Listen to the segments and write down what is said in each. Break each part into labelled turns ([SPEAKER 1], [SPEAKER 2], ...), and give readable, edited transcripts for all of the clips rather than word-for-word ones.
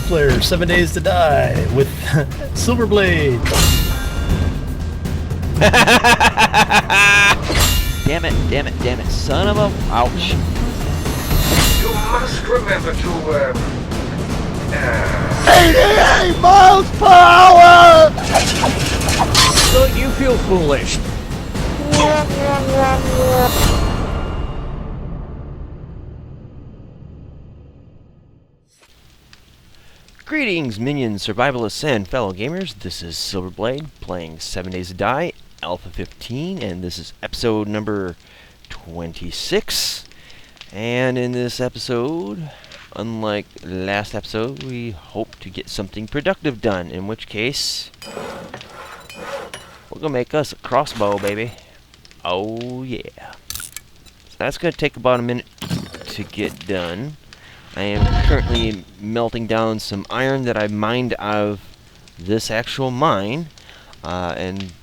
[SPEAKER 1] multiplayer, 7 Days to Die with Silverblade.
[SPEAKER 2] Damn it, son of a... Ouch.
[SPEAKER 3] You must remember to,
[SPEAKER 1] 88 miles per hour!
[SPEAKER 4] Don't you feel foolish?
[SPEAKER 2] Greetings, minions, survivalists, and fellow gamers. This is Silverblade playing 7 Days to Die, Alpha 15, and this is episode number 26. And in this episode, unlike last episode, we hope to get something productive done, in which case, we're gonna make us a crossbow, baby. Oh yeah. So that's gonna take about a minute to get done. I am currently melting down some iron that I mined out of this actual mine, and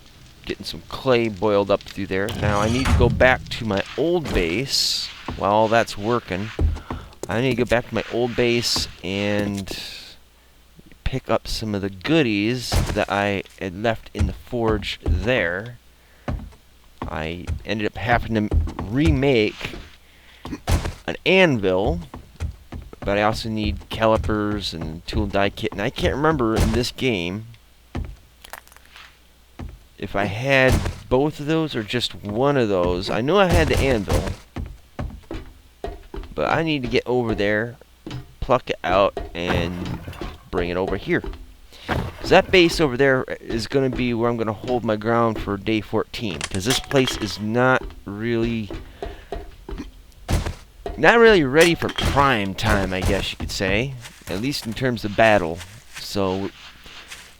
[SPEAKER 2] getting some clay boiled up through there. Now I need to go back to my old base. While that's working, I need to go back to my old base and pick up some of the goodies that I had left in the forge there. I ended up having to remake an anvil, but I also need calipers and tool and die kit, and I can't remember in this game if I had both of those or just one of those. I know I had the anvil, but I need to get over there, pluck it out, and bring it over here. Because that base over there is going to be where I'm going to hold my ground for day 14. Because this place is not really ready for prime time, I guess you could say. At least in terms of battle. So,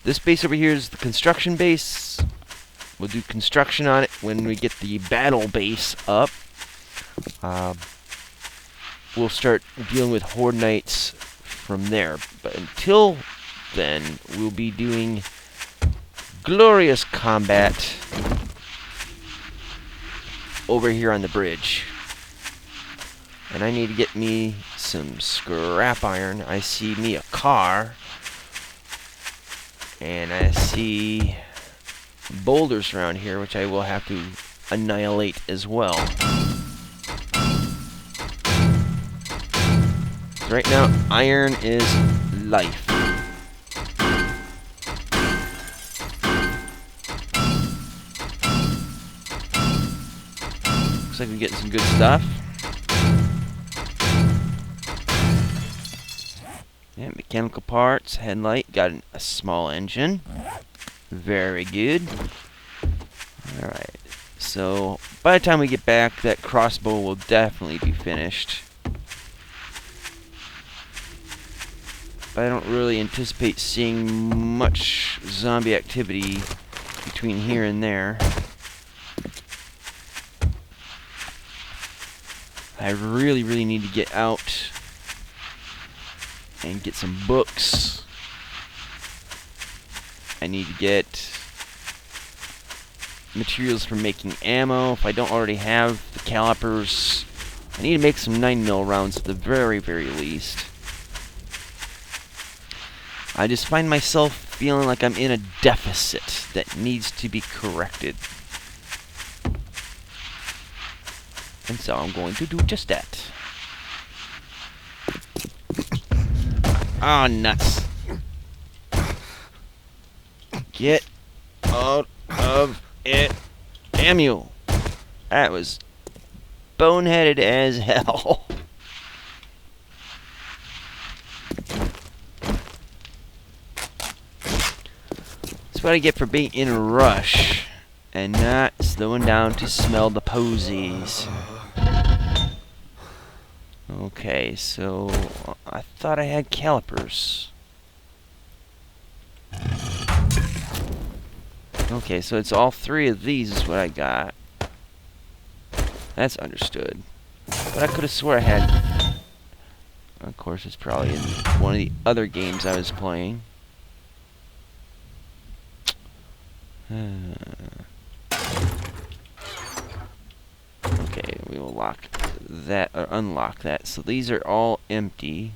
[SPEAKER 2] this base over here is the construction base. We'll do construction on it when we get the battle base up. We'll start dealing with Horde Knights from there. But until then, we'll be doing glorious combat over here on the bridge. And I need to get me some scrap iron. I see me a car. And I see boulders around here, which I will have to annihilate as well. Right now, iron is life. Looks like we're getting some good stuff. Yeah, mechanical parts, headlight, got a small engine. Very good. Alright, so by the time we get back, that crossbow will definitely be finished. I don't really anticipate seeing much zombie activity between here and there. I really need to get out and get some books. I need to get materials for making ammo. If I don't already have the calipers, I need to make some 9mm rounds at the very least. I just find myself feeling like I'm in a deficit that needs to be corrected. And so I'm going to do just that. Oh, nuts. Get out of it. Damn you. That was boneheaded as hell. That's what I get for being in a rush and not slowing down to smell the posies. Okay, so I thought I had calipers. Okay, so it's all three of these is what I got. That's understood. But I could have swore I had... Of course, it's probably in one of the other games I was playing. Okay, we will lock that, or unlock that. So these are all empty.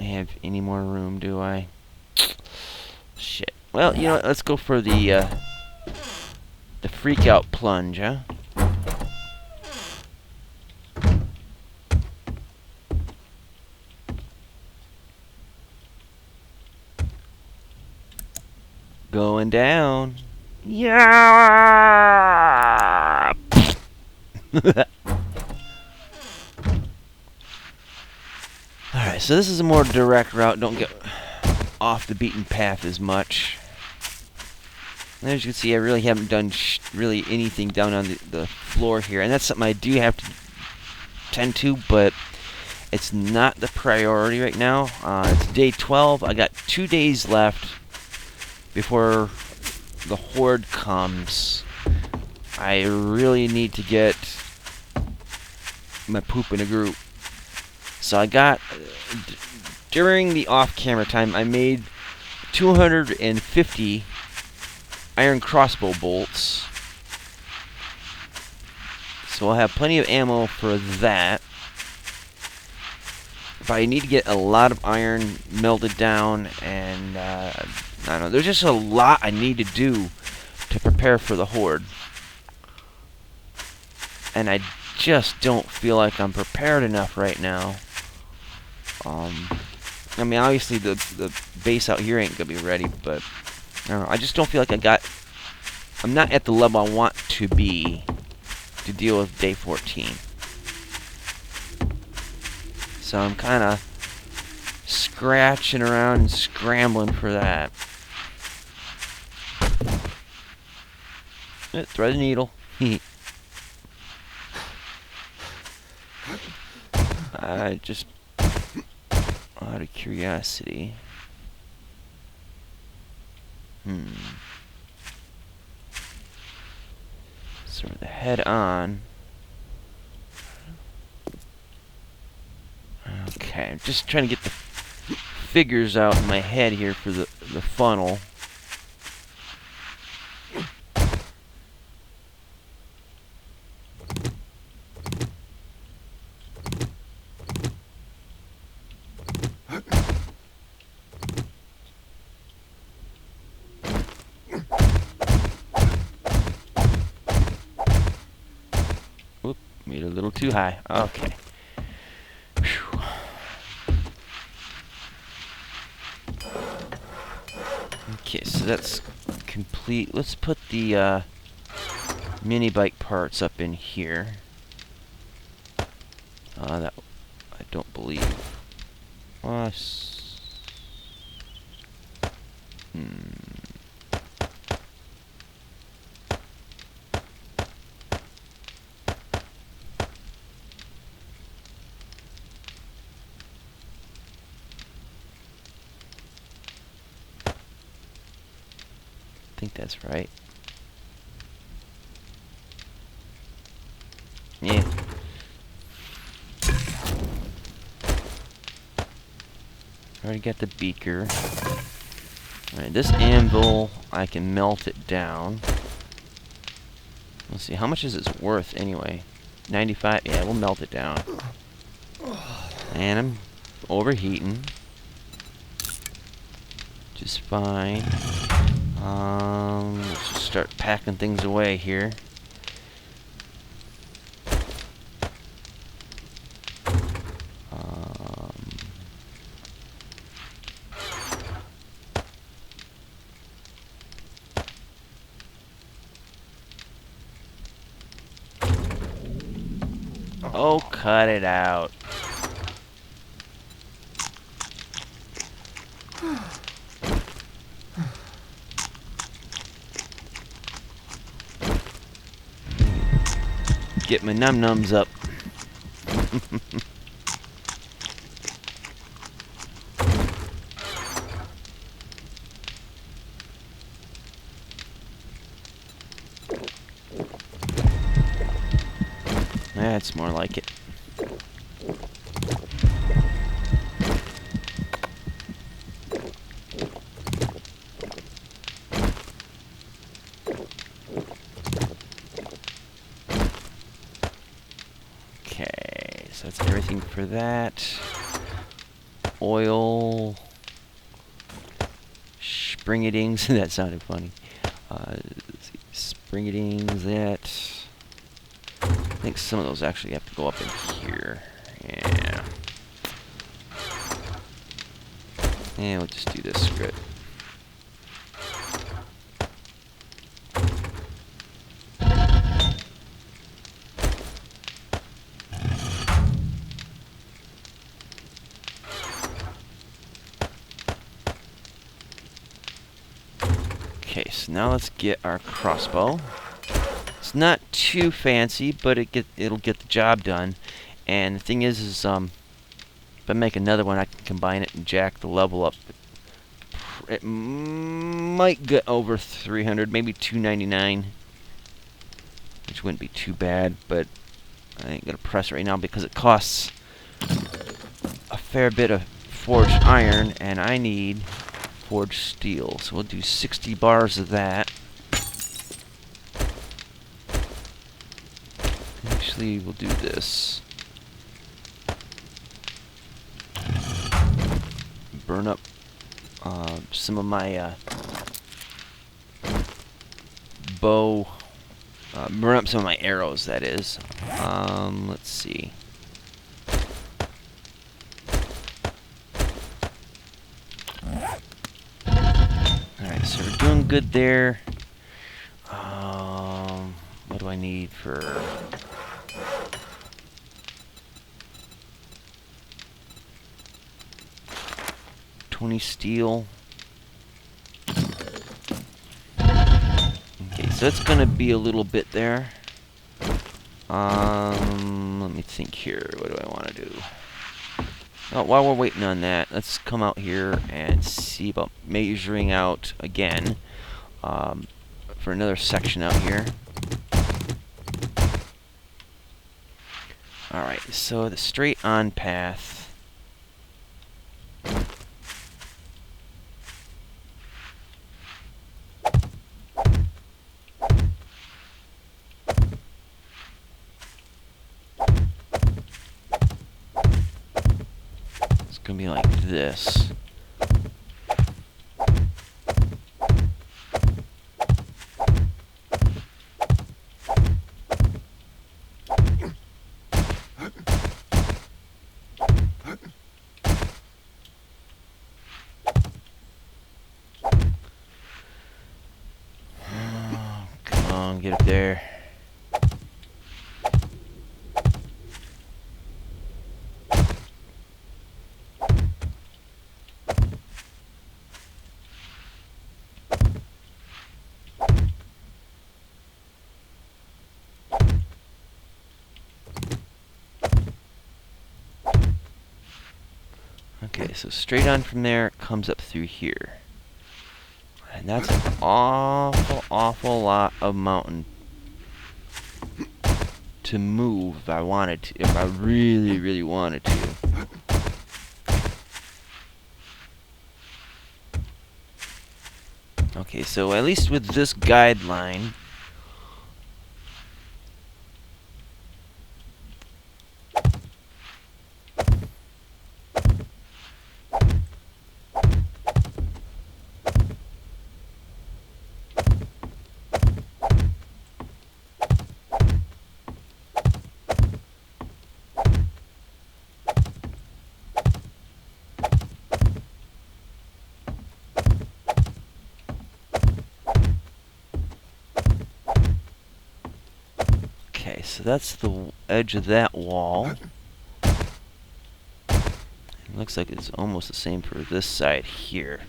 [SPEAKER 2] have any more room, do I? Shit. Well, you know what? Let's go for the freak out plunge, huh? Going down. Yeah. Alright, so this is a more direct route. Don't get off the beaten path as much. And as you can see, I really haven't done really anything down on the floor here. And that's something I do have to tend to, but it's not the priority right now. It's day 12. I got 2 days left before the horde comes. I really need to get my poop in a group. So I got, during the off-camera time, I made 250 iron crossbow bolts. So I'll have plenty of ammo for that. But I need to get a lot of iron melted down, and I don't know, there's just a lot I need to do to prepare for the horde. And I just don't feel like I'm prepared enough right now. I mean, obviously the base out here ain't gonna be ready, but I don't know, I just don't feel like I'm not at the level I want to be to deal with day 14. So I'm kind of scratching around and scrambling for that. Thread the needle. I just, out of curiosity. So with the head on. Okay, I'm just trying to get the figures out in my head here for the funnel. Whoop, made it a little too high. Okay. Whew. Okay, so that's complete. Let's put the mini bike parts up in here. That I don't believe. I think that's right. Yeah. Already got the beaker. Alright, this anvil, I can melt it down. Let's see, how much is it worth anyway? 95? Yeah, we'll melt it down. And I'm overheating. Just fine. Let's just start packing things away here. Oh, cut it out. Get my num-nums up. That's more like it. Okay, so that's everything for that. oil springadings. That sounded funny. Let's see, springadings. That I think some of those actually have to go up in here. Yeah. And we'll just do this script. Okay, so now let's get our crossbow. It's not too fancy, but it'll get the job done. And the thing is if I make another one, I can combine it and jack the level up. It might get over 300, maybe 299, which wouldn't be too bad. But I ain't gonna press it right now because it costs a fair bit of forged iron, and I need forged steel. So we'll do 60 bars of that. Actually, we'll do this. Burn up some of my bow. Burn up some of my arrows, that is. Let's see. Alright, so we're doing good there. What do I need for... 20 steel. Okay, so it's gonna be a little bit there. Let me think here. What do I want to do? Oh, while we're waiting on that, let's come out here and see about measuring out again for another section out here. Alright, so the straight on path. It's gonna be like this. Come on, get up there. Okay, so straight on from there, it comes up through here. And that's an awful lot of mountain to move if I wanted to, if I really wanted to. Okay, so at least with this guideline, okay, so that's the edge of that wall. It looks like it's almost the same for this side here.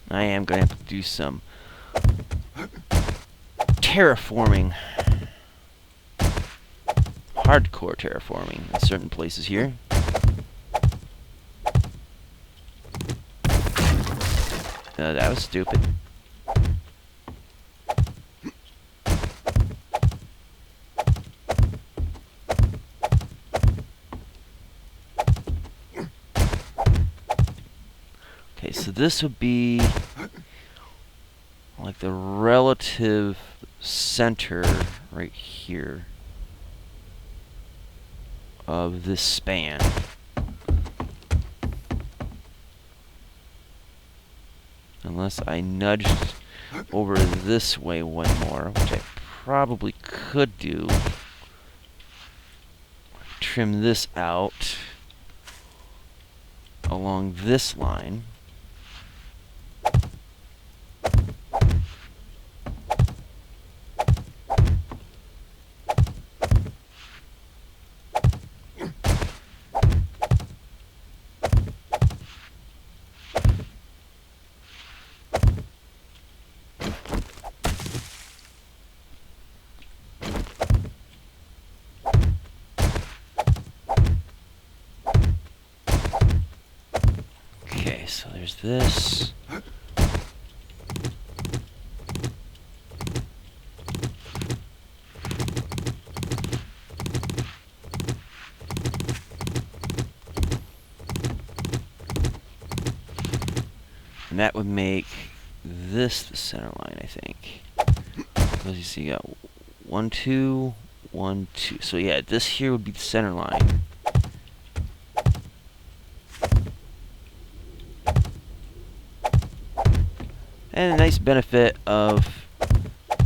[SPEAKER 2] I am going to have to do some terraforming. Hardcore terraforming in certain places here. That was stupid. this would be like the relative center right here of this span. Unless I nudged over this way one more, which I probably could do. Trim this out along this line. So there's this. And that would make this the center line, I think. As you see, you got 1, 2, 1, 2. So yeah, this here would be the center line. And a nice benefit of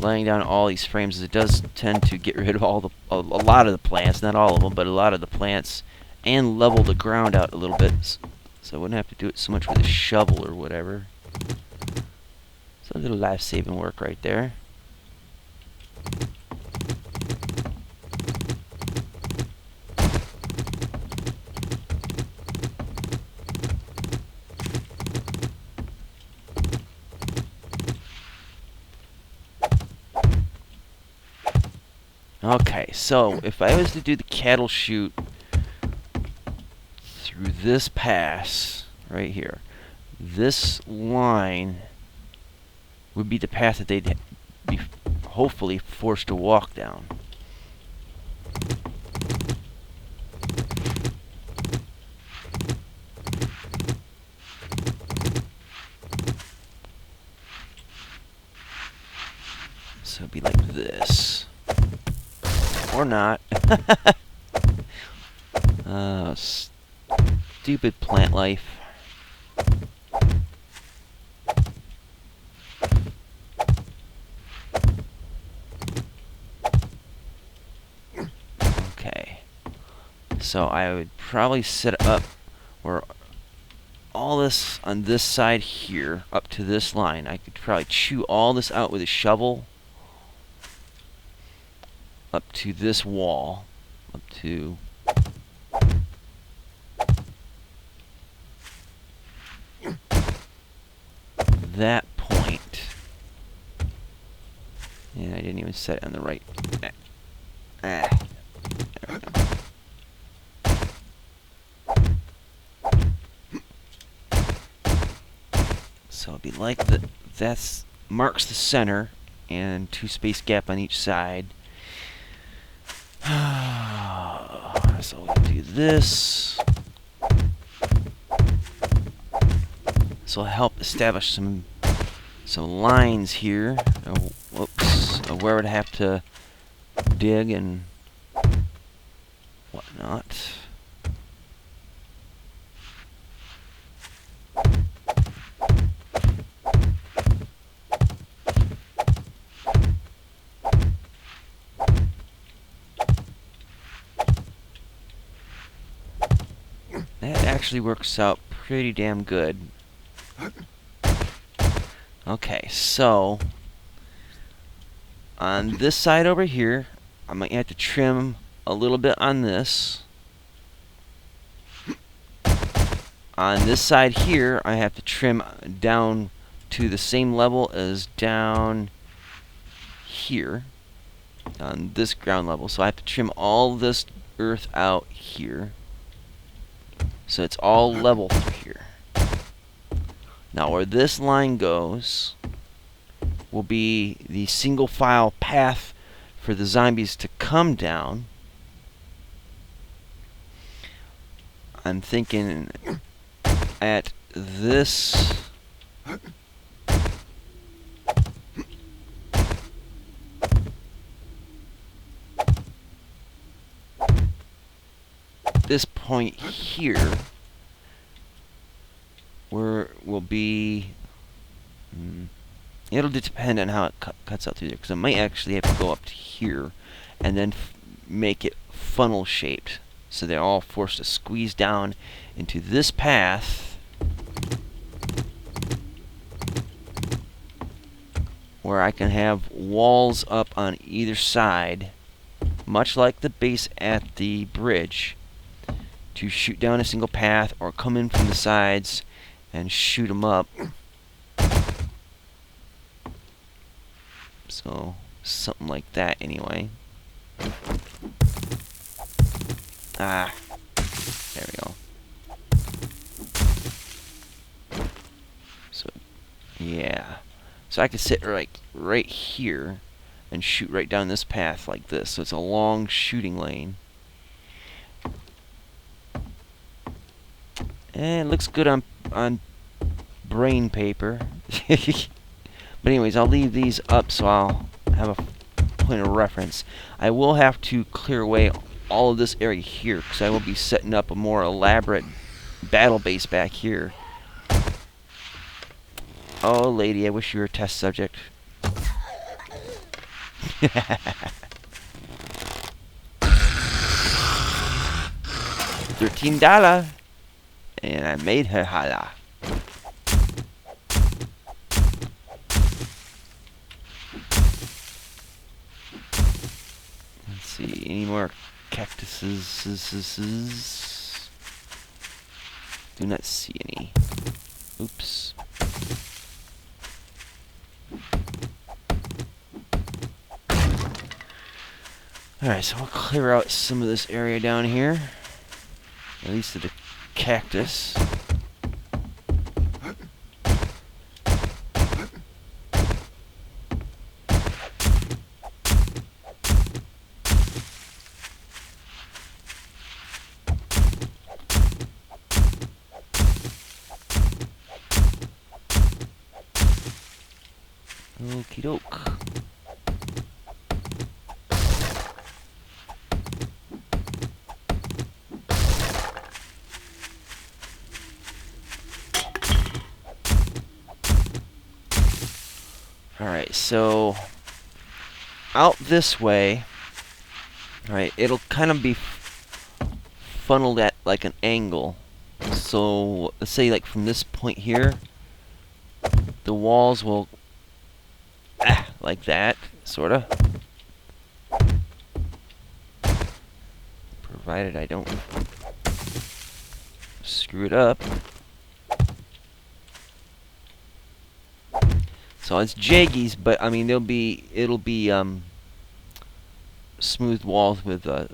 [SPEAKER 2] laying down all these frames is it does tend to get rid of a lot of the plants, not all of them, but a lot of the plants, and level the ground out a little bit. So I wouldn't have to do it so much with a shovel or whatever. So a little life-saving work right there. Okay, so if I was to do the cattle chute through this pass right here, this line would be the path that they'd be hopefully forced to walk down. So it'd be like this. Or not. Stupid plant life. Okay. So I would probably set it up where all this on this side here, up to this line, I could probably chew all this out with a shovel. Up to this wall, up to that point. Yeah, I didn't even set it on the right. There we go. So it'd be like that's marks the center and 2 space gap on each side. So we'll do this. This will help establish some lines here. Whoops, where would I have to dig and whatnot. That actually works out pretty damn good. Okay, so on this side over here, I might have to trim a little bit on this. On this side here, I have to trim down to the same level as down here on this ground level. So I have to trim all this earth out here. So it's all level through here. Now where this line goes will be the single file path for the zombies to come down. I'm thinking at this This point here where will be it'll depend on how it cuts out through there, because I might actually have to go up to here and then make it funnel shaped so they're all forced to squeeze down into this path where I can have walls up on either side, much like the base at the bridge, to shoot down a single path or come in from the sides and shoot them up. So, something like that anyway. Ah, there we go. So, yeah. So I could sit right here and shoot right down this path like this. So it's a long shooting lane. And it looks good on brain paper. But anyways, I'll leave these up so I'll have a point of reference. I will have to clear away all of this area here because I will be setting up a more elaborate battle base back here. Oh, lady, I wish you were a test subject. $13, and I made her holla. Let's see, any more cactuses? Do not see any. Oops. Alright, so we'll clear out some of this area down here. At least of the cactus. Okie doke. Alright, so out this way, alright, it'll kind of be funneled at like an angle. So let's say like from this point here, the walls will like that, sorta. Provided I don't screw it up. So it's jaggies, but I mean it'll be smooth walls with what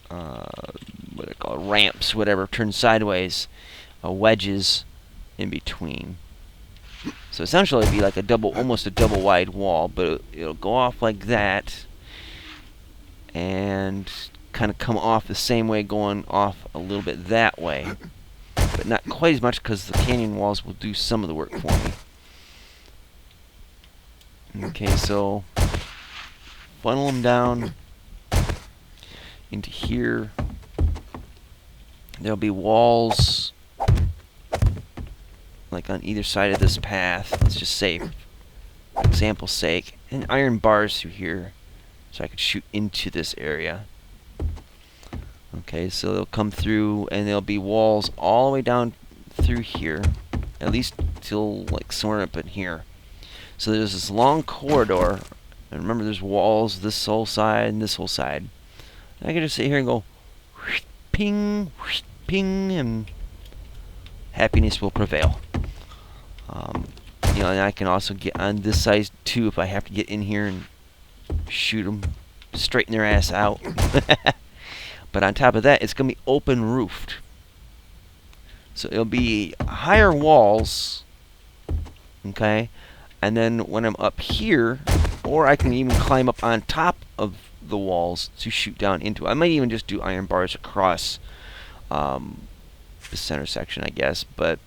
[SPEAKER 2] do they call it? Ramps, whatever, turned sideways, wedges in between. So essentially it'd be like almost a double wide wall, but it'll go off like that and kind of come off the same way, going off a little bit that way, but not quite as much because the canyon walls will do some of the work for me. Okay, so funnel them down into here. There'll be walls like on either side of this path. Let's just say, for example's sake, and iron bars through here so I could shoot into this area. Okay, so they'll come through and there'll be walls all the way down through here, at least till like somewhere up in here. So there's this long corridor, and remember there's walls this whole side and this whole side. And I can just sit here and go ping, ping, and happiness will prevail. You know, and I can also get on this side too if I have to get in here and shoot them, straighten their ass out. But on top of that, it's going to be open roofed. So it'll be higher walls, okay? And then when I'm up here, or I can even climb up on top of the walls to shoot down into it. I might even just do iron bars across the center section, I guess. But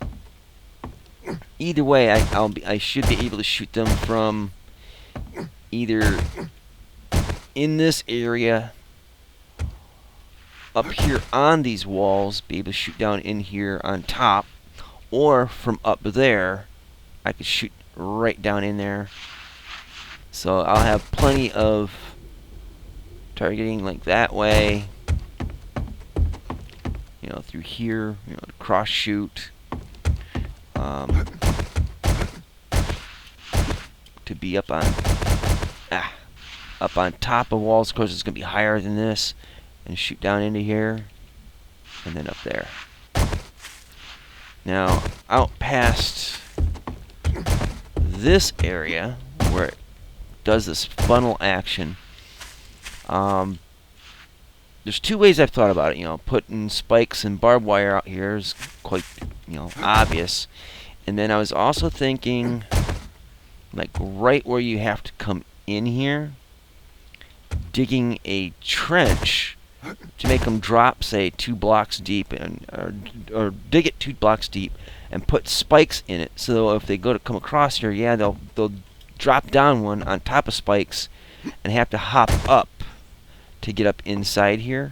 [SPEAKER 2] either way, I should be able to shoot them from either in this area, up here on these walls, be able to shoot down in here on top, or from up there, I could shoot right down in there. So I'll have plenty of targeting like that way, you know, through here, you know, cross shoot, to be up on top of walls. Of course, it's gonna be higher than this, and shoot down into here, and then up there. Now, out past this area where it does this funnel action, there's two ways I've thought about it. You know, putting spikes and barbed wire out here is quite, you know, obvious. And then I was also thinking, like right where you have to come in here, digging a trench to make them drop, say, 2 blocks deep, or dig it 2 blocks deep, and put spikes in it. So if they go to come across here, yeah, they'll drop down one on top of spikes and have to hop up to get up inside here.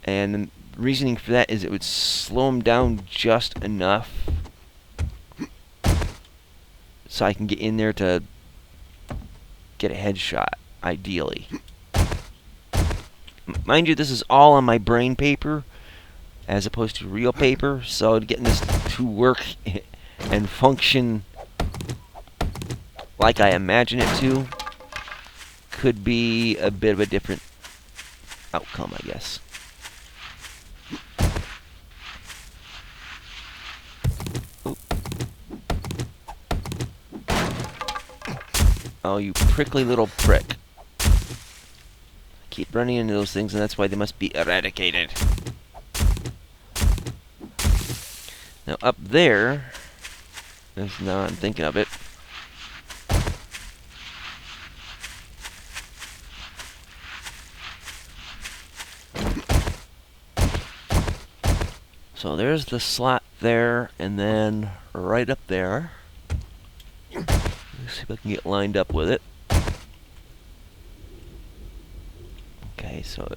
[SPEAKER 2] And the reasoning for that is it would slow them down just enough so I can get in there to get a headshot, ideally. Mind you, this is all on my brain paper as opposed to real paper, so getting this to work and function like I imagine it to could be a bit of a different outcome, I guess. Oop. Oh, you prickly little prick. Keep running into those things, and that's why they must be eradicated. Now up there, now I'm thinking of it, so there's the slot there, and then right up there, let's see if I can get lined up with it. Okay, so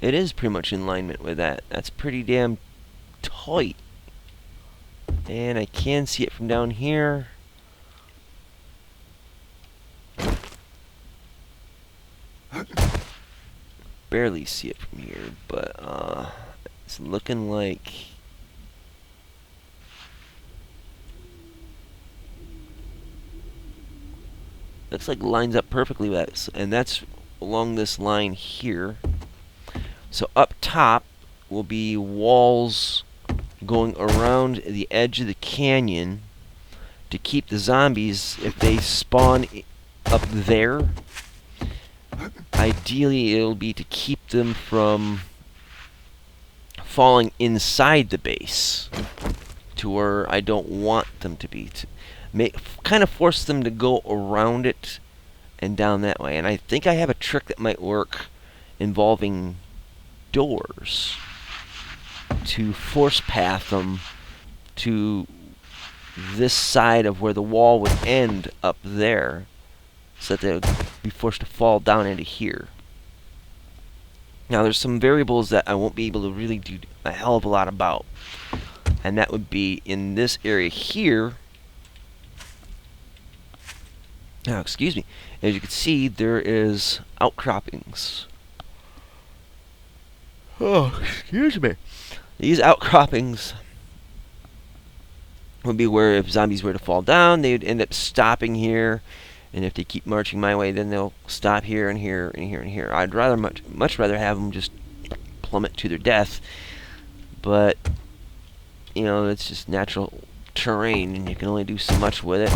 [SPEAKER 2] it is pretty much in alignment with that. That's pretty damn tight. And I can see it from down here. Barely see it from here, but it's looking like looks like it lines up perfectly with that, and that's along this line here. So up top will be walls going around the edge of the canyon to keep the zombies, if they spawn up there, ideally it'll be to keep them from falling inside the base to where I don't want them to be, to kind of force them to go around it and down that way. And I think I have a trick that might work involving doors to force path them to this side of where the wall would end up there, so that they would be forced to fall down into here. Now there's some variables that I won't be able to really do a hell of a lot about, and that would be in this area here. Now, excuse me, as you can see, there is outcroppings. Oh, excuse me. These outcroppings would be where if zombies were to fall down, they would end up stopping here, and if they keep marching my way, then they'll stop here and here and here and here. I'd rather much rather have them just plummet to their death, but you know, it's just natural terrain, and you can only do so much with it.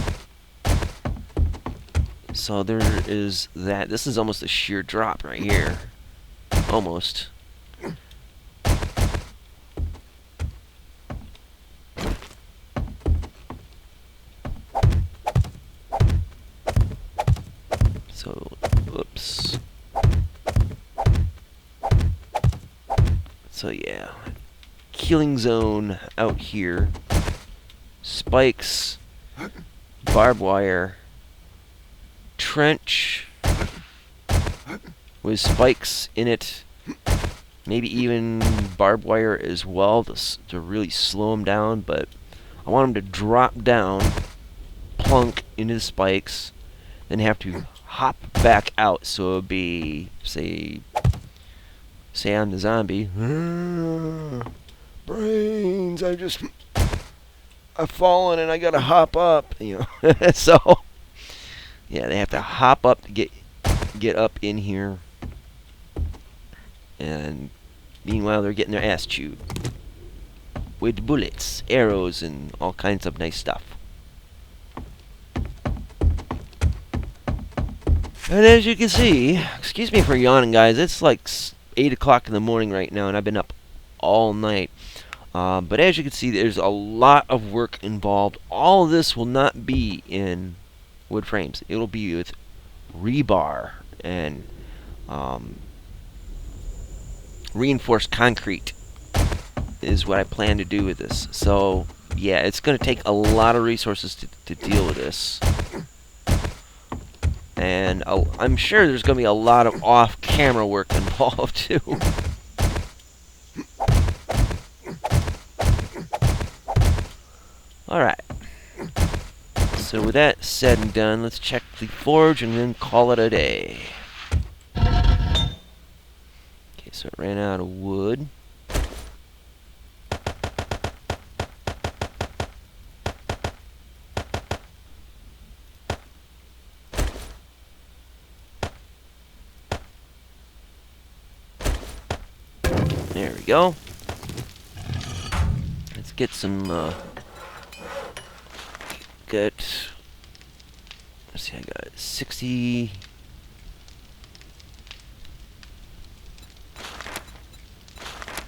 [SPEAKER 2] So there is that. This is almost a sheer drop right here. Almost. So, oops. So yeah. Killing zone out here. spikes, barbed wire, trench with spikes in it, maybe even barbed wire as well to really slow them down, but I want them to drop down, plunk into the spikes, then have to hop back out, so it would be, say I'm the zombie. Brains, I've fallen and I gotta hop up, you know. So yeah, they have to hop up to get up in here, and meanwhile they're getting their ass chewed with bullets, arrows, and all kinds of nice stuff. And as you can see, excuse me for yawning, guys, it's like 8 o'clock in the morning right now, and I've been up all night. But as you can see, there's a lot of work involved. All of this will not be in wood frames. It'll be with rebar and reinforced concrete is what I plan to do with this. So yeah, it's going to take a lot of resources to deal with this. And I'm sure there's going to be a lot of off-camera work involved too. Alright. So with that said and done, let's check the forge and then call it a day. Okay, so it ran out of wood. There we go. Let's get some, let's see, I got 60.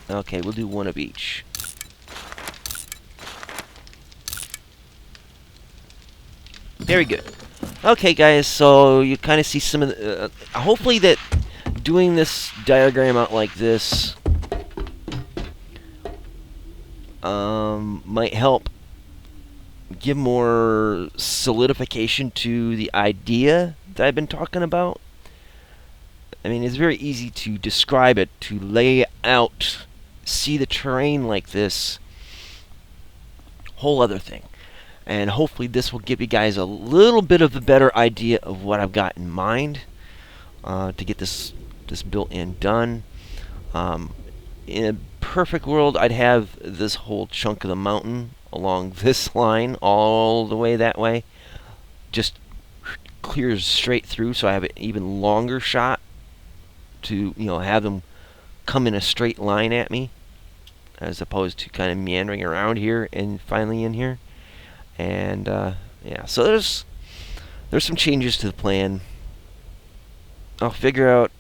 [SPEAKER 2] Okay, we'll do one of each. Very good. Okay, guys, so you kind of see some of the, hopefully that doing this diagram out like this might help give more solidification to the idea that I've been talking about. I mean, it's very easy to describe it, to lay out, see the terrain like this. Whole other thing. And hopefully this will give you guys a little bit of a better idea of what I've got in mind to get this built and done. In a perfect world, I'd have this whole chunk of the mountain along this line all the way that way. Just clears straight through, so I have an even longer shot to, you know, have them come in a straight line at me, as opposed to kind of meandering around here and finally in here. And yeah, so there's some changes to the plan. I'll figure out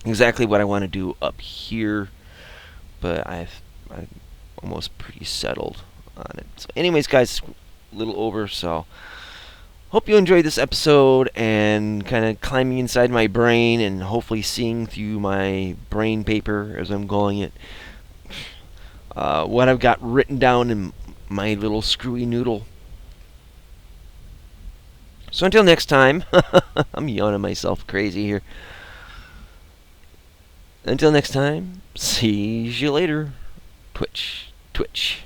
[SPEAKER 2] exactly what I want to do up here, but I'm almost pretty settled on it. So anyways, guys, a little over, so hope you enjoyed this episode and kind of climbing inside my brain and hopefully seeing through my brain paper as I'm going it what I've got written down in my little screwy noodle. So until next time, I'm yawning myself crazy here. Until next time, see you later. Twitch, twitch.